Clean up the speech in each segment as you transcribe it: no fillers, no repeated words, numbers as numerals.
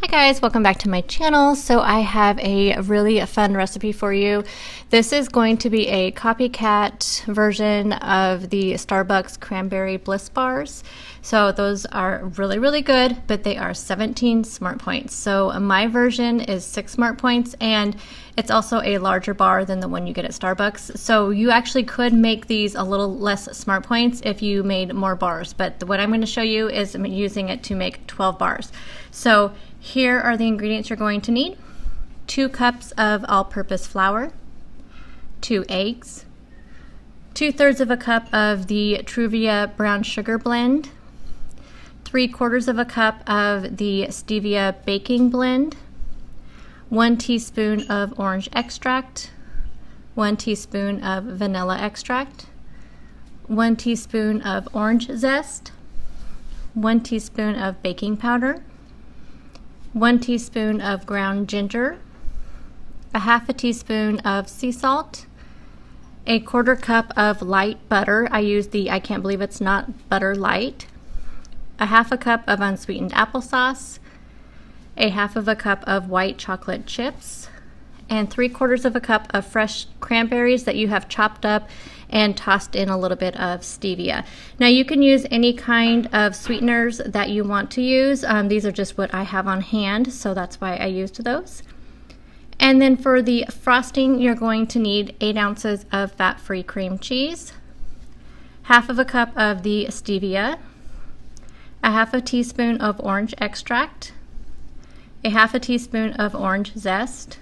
Hi guys, welcome back to my channel. So I have a really fun recipe for you. This is going to be a copycat version of the Starbucks Cranberry Bliss bars. So those are really good, but they are 17 smart points. So my version is 6 smart points, and it's also a larger bar than the one you get at Starbucks. So you actually could make these a little less smart points if you made more bars, but what I'm going to show you is I'm using it to make 12 bars. So here are the ingredients you're going to need. 2 cups of all-purpose flour, 2 eggs, 2/3 of a cup of the Truvia brown sugar blend, 3/4 of a cup of the Stevia baking blend, 1 teaspoon of orange extract, 1 teaspoon of vanilla extract, 1 teaspoon of orange zest, 1 teaspoon of baking powder, 1 teaspoon of ground ginger, a 1/2 teaspoon of sea salt, a 1/4 cup of light butter. I use the I Can't Believe It's Not Butter Light, a 1/2 cup of unsweetened applesauce, a 1/2 cup of white chocolate chips, and 3/4 cup of fresh cranberries that you have chopped up and tossed in a little bit of stevia. Now you can use any kind of sweeteners that you want to use. These are just what I have on hand, so that's why I used those. And then for the frosting, you're going to need 8 ounces of fat-free cream cheese, 1/2 cup of the stevia, a 1/2 teaspoon of orange extract, a 1/2 teaspoon of orange zest,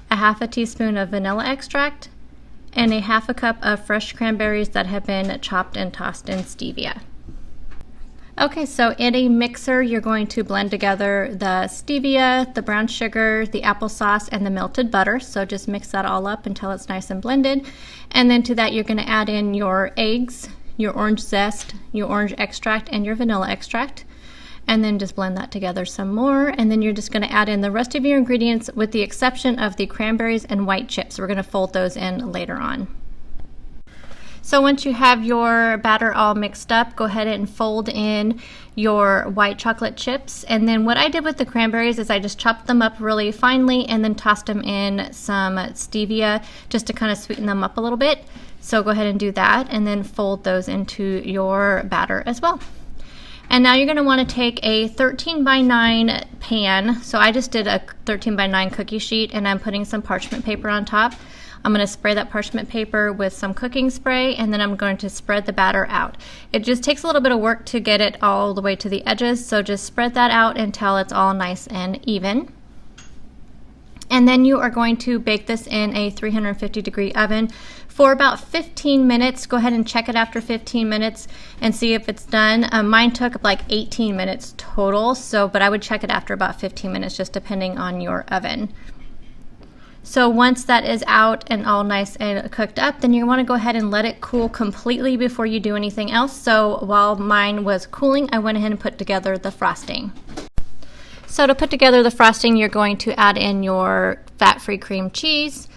a 1/2 teaspoon of vanilla extract, and a 1/2 cup of fresh cranberries that have been chopped and tossed in stevia. Okay, so in a mixer, you're going to blend together the stevia, the brown sugar, the applesauce, and the melted butter. So just mix that all up until it's nice and blended. And then to that, you're going to add in your eggs, your orange zest, your orange extract, and your vanilla extract. And then just blend that together some more. And then you're just going to add in the rest of your ingredients with the exception of the cranberries and white chips. We're going to fold those in later on. So once you have your batter all mixed up, go ahead and fold in your white chocolate chips. And then what I did with the cranberries is I just chopped them up really finely and then tossed them in some stevia just to kind of sweeten them up a little bit. So go ahead and do that and then fold those into your batter as well. And now you're going to want to take a 13x9 pan. So I just did a 13x9 cookie sheet and I'm putting some parchment paper on top. I'm going to spray that parchment paper with some cooking spray and then I'm going to spread the batter out. It just takes a little bit of work to get it all the way to the edges, so just spread that out until it's all nice and even. And then you are going to bake this in a 350-degree oven for about 15 minutes. Go ahead and check it after 15 minutes and see if it's done. Mine took like 18 minutes total, but I would check it after about 15 minutes, just depending on your oven. So once that is out and all nice and cooked up, then you want to go ahead and let it cool completely before you do anything else. So while mine was cooling, I went ahead and put together the frosting. So to put together the frosting, you're going to add in your fat-free cream cheese,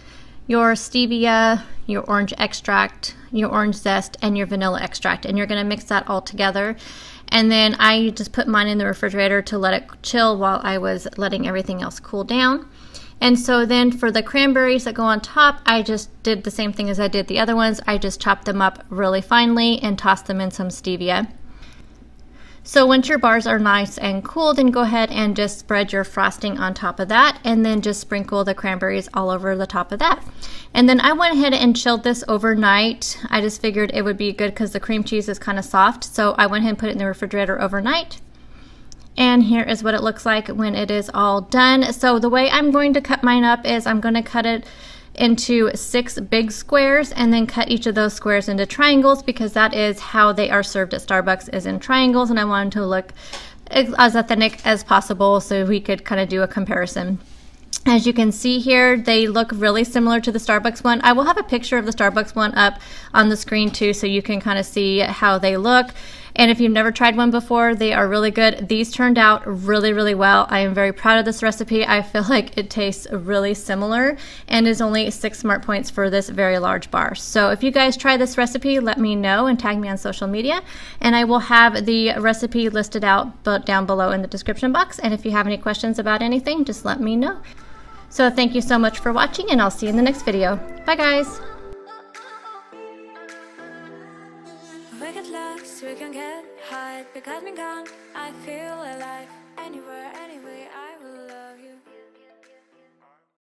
your stevia, your orange extract, your orange zest, and your vanilla extract. And you're going to mix that all together. And then I just put mine in the refrigerator to let it chill while I was letting everything else cool down. And so then for the cranberries that go on top, I just did the same thing as I did the other ones. I just chopped them up really finely and tossed them in some stevia. So once your bars are nice and cool, then go ahead and just spread your frosting on top of that and then just sprinkle the cranberries all over the top of that. And then I went ahead and chilled this overnight. I just figured it would be good because the cream cheese is kind of soft. So I went ahead and put it in the refrigerator overnight. And here is what it looks like when it is all done. So the way I'm going to cut mine up is I'm going to cut it into 6 big squares and then cut each of those squares into triangles because that is how they are served at Starbucks, is in triangles, and I wanted to look as authentic as possible so we could kind of do a comparison. As you can see here, they look really similar to the Starbucks one. I will have a picture of the Starbucks one up on the screen too so you can kind of see how they look. And if you've never tried one before, they are really good. These turned out really, really well. I am very proud of this recipe. I feel like it tastes really similar and is only 6 smart points for this very large bar. So if you guys try this recipe, let me know and tag me on social media. And I will have the recipe listed out down below in the description box. And if you have any questions about anything, just let me know. So thank you so much for watching, and I'll see you in the next video. Bye guys. We get lost, we can get high. Because me gone, I feel alive anywhere.